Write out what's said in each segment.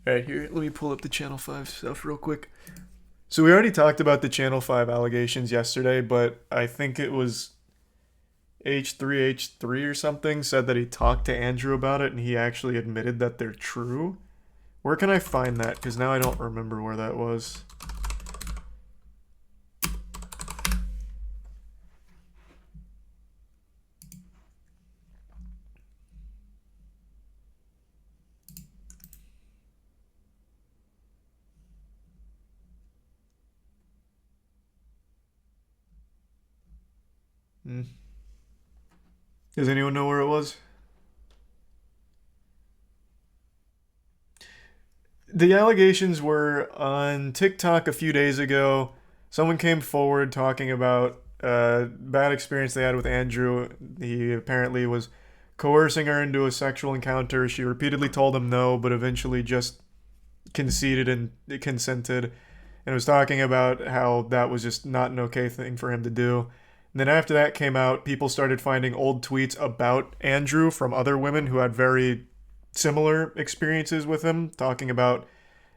All right, here, let me pull up the Channel 5 stuff real quick. So we already talked about the Channel 5 allegations yesterday, but I think it was H3H3 or something said that he talked to Andrew about it and he actually admitted that they're true. Where can I find that? Because now I don't remember where that was. Hmm. Does anyone know where it was? The allegations were on TikTok a few days ago. Someone came forward talking about a bad experience they had with Andrew. He apparently was coercing her into a sexual encounter. She repeatedly told him no, but eventually just conceded and consented, and was talking about how that was just not an okay thing for him to do. And then after that came out, people started finding old tweets about Andrew from other women who had very similar experiences with him, talking about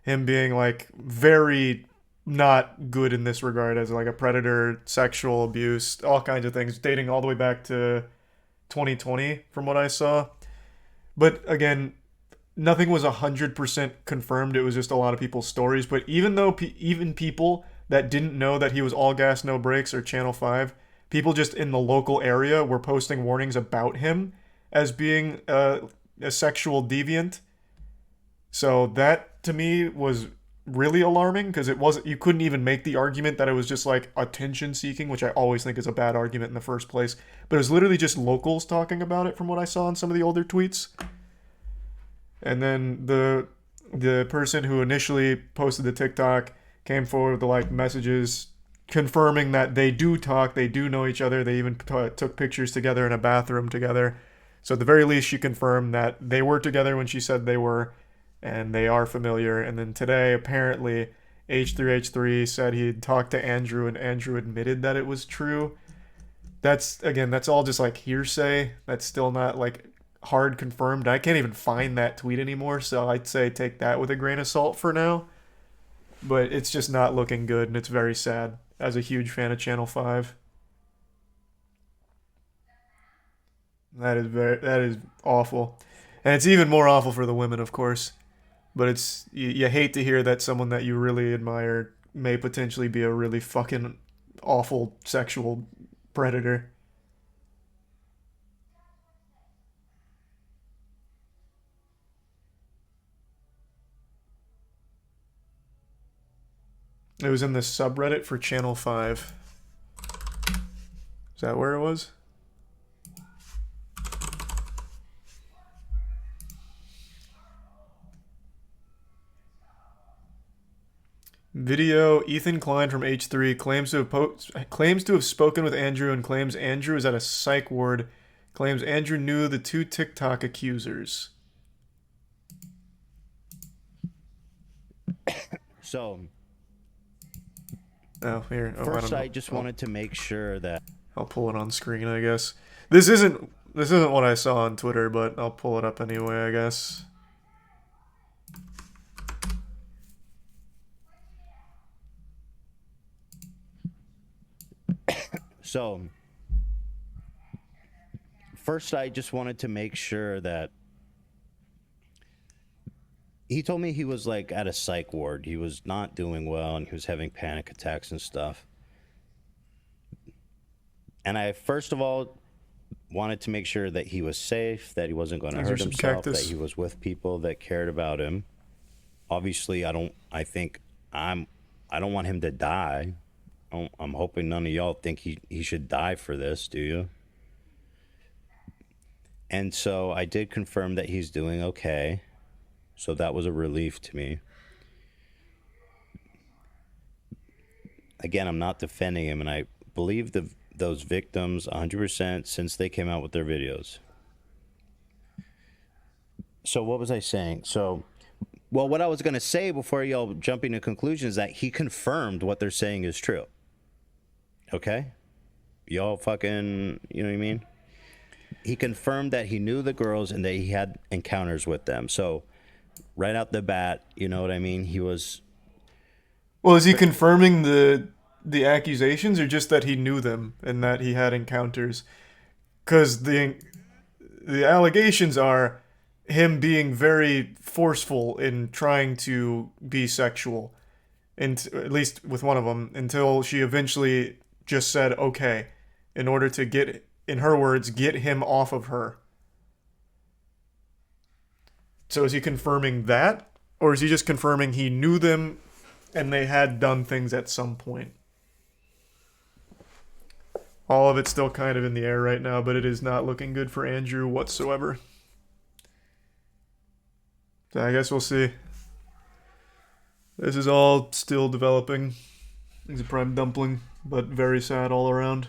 him being like very not good in this regard as like a predator, sexual abuse, all kinds of things, dating all the way back to 2020 from what I saw. But again, nothing was 100% confirmed. It was just a lot of people's stories. But even though even people that didn't know that he was All Gas No Brakes or Channel 5, people just in the local area were posting warnings about him as being a sexual deviant. So that to me was really alarming because it wasn't, you couldn't even make the argument that it was just like attention seeking, which I always think is a bad argument in the first place. But it was literally just locals talking about it from what I saw in some of the older tweets. And then the person who initially posted the TikTok came forward with the like messages confirming that they do talk, they do know each other. They even took pictures together in a bathroom together. So at the very least, she confirmed that they were together when she said they were, and they are familiar. And then today, apparently, H3H3 said he'd talked to Andrew, and Andrew admitted that it was true. That's again, that's all just like hearsay. That's still not like hard confirmed. I can't even find that tweet anymore, so I'd say take that with a grain of salt for now. But it's just not looking good, and it's very sad. As a huge fan of Channel 5, that is awful, and it's even more awful for the women, of course. But it's you hate to hear that someone that you really admire may potentially be a really fucking awful sexual predator. It was in the subreddit for Channel 5. Is that where it was? Video: Ethan Klein from H3 claims to have spoken with Andrew and claims Andrew is at a psych ward. Claims Andrew knew the two TikTok accusers. So, Oh, here. Oh, I don't first, know. I just wanted to make sure that. I'll pull it on screen, I guess. This isn't what I saw on Twitter, but I'll pull it up anyway, I guess. So, first, I just wanted to make sure that. He told me he was like at a psych ward. He was not doing well and he was having panic attacks and stuff. And I, first of all, wanted to make sure that he was safe, that he wasn't going to Is there hurt some himself, cactus? that he was with people that cared about him. Obviously, I don't want him to die. I'm hoping none of y'all think he should die for this, do you? And so I did confirm that he's doing okay. So that was a relief to me. Again, I'm not defending him, and I believe those victims 100% since they came out with their videos. So what was I saying? Well, what I was going to say before y'all jumping to conclusions is that he confirmed what they're saying is true. Okay? Y'all fucking, you know what I mean? He confirmed that he knew the girls and that he had encounters with them. So right out the bat. You know what I mean? He was. Well, is he confirming the accusations, or just that he knew them and that he had encounters? Because the allegations are him being very forceful in trying to be sexual, and at least with one of them, until she eventually just said okay, in order to get, in her words, get him off of her. So is he confirming that, or is he just confirming he knew them and they had done things at some point? All of it's still kind of in the air right now, but it is not looking good for Andrew whatsoever. So I guess we'll see. This is all still developing. He's a prime dumpling, but very sad all around.